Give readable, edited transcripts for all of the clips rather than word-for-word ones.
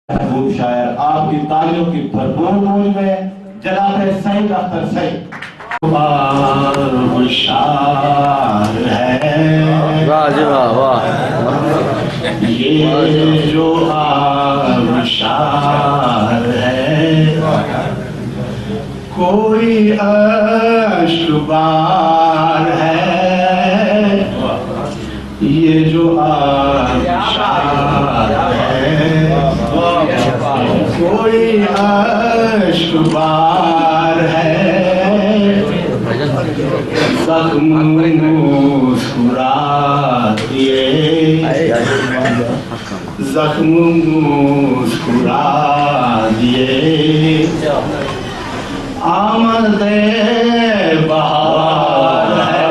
महबूब शायर आपकी तालियों की भरपूर गूंज में जनाब सईद अख्तर सईद शार है। वाह जी वाह वाह। ये जो शार है कोई अश्क बार है। ये जो शार है कोई अश्क बार है। जख्म मुस्कुरा दिए जख्म मुस्कुरा दिए आमद बहार है।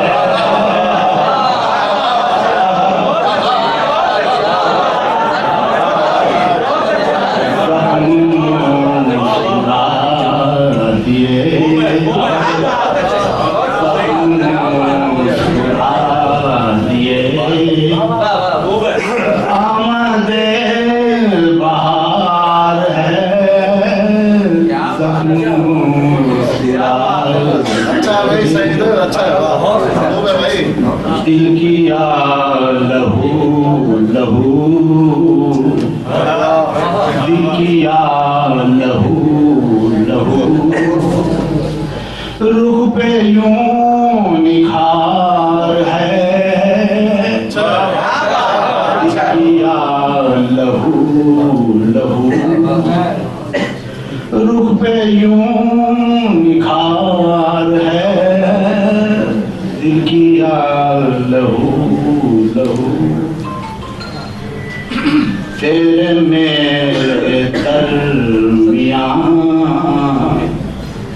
दिल किया लहू लहू दिल किया लहू लहू रूह पे यूं निखार है। दिल किया लहू लहू रूह पे यूं निखार है। दिल किया लहू लहू तेरे मेरे दरमियां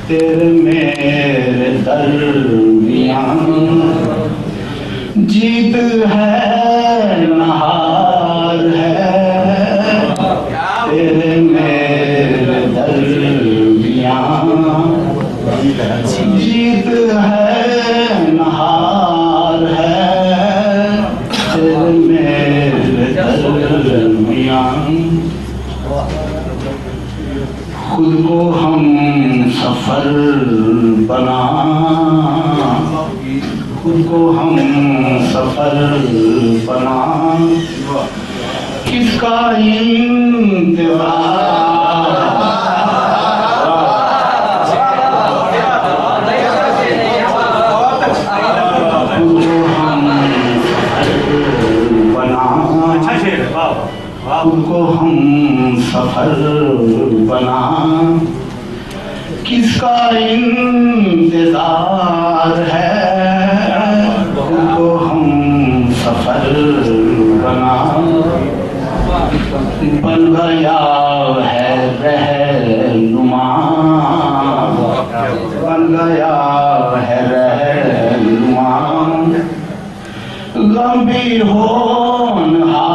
तेरे मेरे दरमियां जीत है नहार है। तेरे मेरे दरमियां जीत है नहार है। तेरे मेरे दरमियां खुद को हम सफर बना खुद को हम सफर बना किसका इंतजार। उनको हम सफर बना किसका इंतजार है। उनको हम सफर बना बन गया है रहनुमा बन गया है रहनुमा लंबी होनहार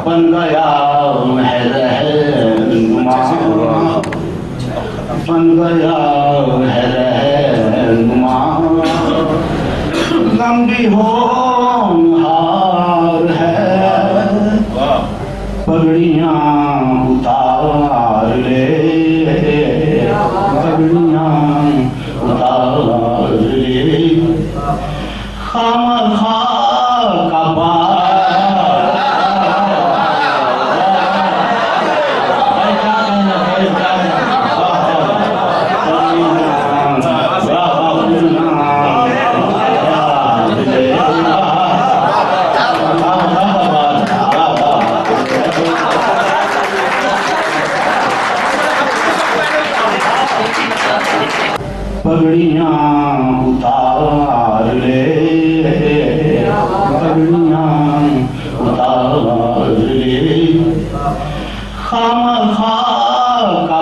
बन गया है रहनुमा बन गया है रहनुमा लंबी होनहार है। पगड़ियाँ उतार ले पगड़ियाँ उतार ले खामखा का पगड़ियाँ उतार ले पगड़ियाँ उतार ले खामखा का